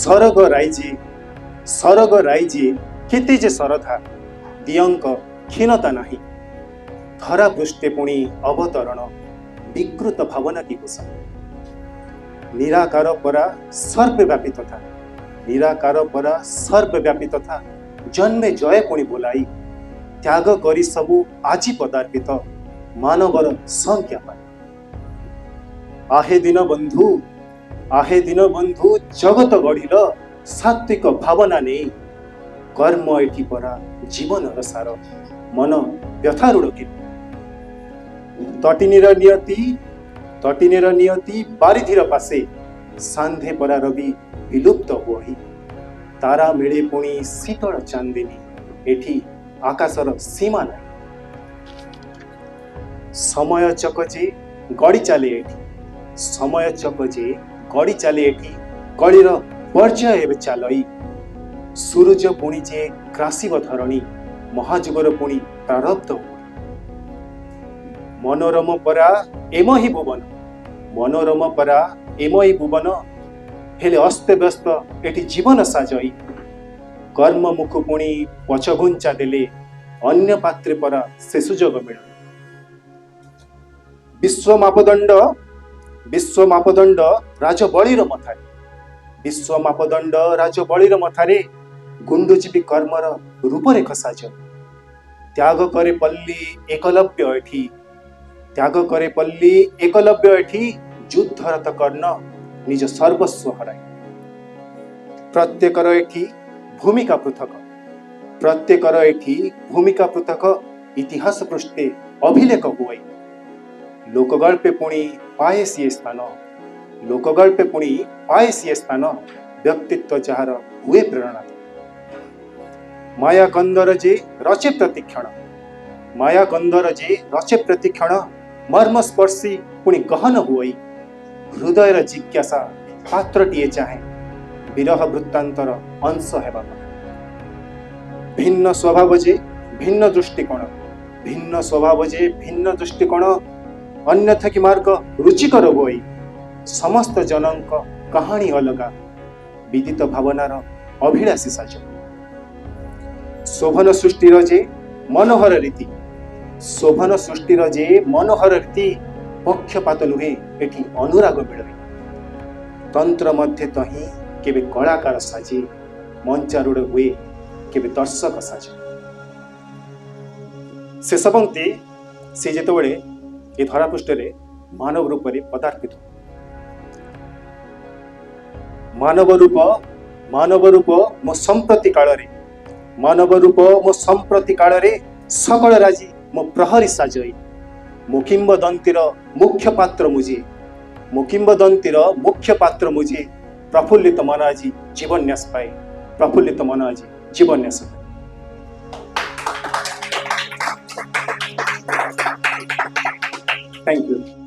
सरग राइजे केते जे सरधा दियंक क्षीणता नाही धरा पृष्ठे पुणी अवतरण विकृत भावना की कुश निराकार परा सर्वव्यापी तथा निराकार परा सर्वव्यापी तथा जन्मे जय पुणी बोलाई त्याग करी सबु आजी पदार्पित मानवर संज्ञा पाए आहे दिन बंधु जगत गढ़िल सात्विक भावना नहीं कर्म एठी परा जीवन सार मन व्यथारूढ़ कि तटिनीर नियति बारिधिर पासे सांधे परा रवि विलुप्त हुई तारा मिले पुणी शीतल चांदिनी एठी आकाशर सीमा नहीं समय चकजे गड़ी चले एठी समय चकजे गड़ी चले एठी गलीर पर्याय एवं चालई सूरज पुणी जे ग्रासिब धरणी महाजुगर पुणी प्रारब्ध हुए मनोरम परा एम ही भुवन हेले अस्त व्यस्त एटी जीवन साजई कर्म मुख पुणी पछघुंचा देले अन्य पात्रे परा से सुजोग मिल विश्व मापदंड राजबळीर मथारे गुंडुजीवी कर्मर रूपरेख साज त्याग करे पल्ली एकलव्य एठी युद्धरत कर्ण निज सर्वस्व हराई प्रत्येकर एठी भूमिका पृथक इतिहास पृष्ठे अभिलेख हुई लोकगल्पे पुणी पाए सी स्थान व्यक्तित्व जार हुए प्रेरणा माया कंदर जे रचे प्रतिक्षण मर्मस्पर्शी पुणी गहन हुई हृदयर जिज्ञासा पात्रटीए चाहे विरह वृत्तांतर अंश हेबा भिन्न स्वभाव जे भिन्न दृष्टिकोण अन्यथा कि मार्ग रुचिकर हुई समस्त जनक कहानी अलगा विदित भावनार अभिलाषी साज शोभन सृष्टिर जे मनोहर रीति पक्षपात नुहे एठी अनुराग मिलई तंत्र मध्य तही केबे कलाकार साजे मंचारूढ़ हुए केबे दर्शक साजे शेष पंक्ति से जेतबेले ए धरापृष्ठ मानव रूप में पदार्पित मानव रूप मो संप्रति काल रे सकल राजी मो प्रहरी साजई मुकिंबदंतीर मुख्य पात्र मुझे प्रफुल्लित मन आज जीवन्यास पाए प्रफुल्लित मन आज जीवन्यास थैंक यू।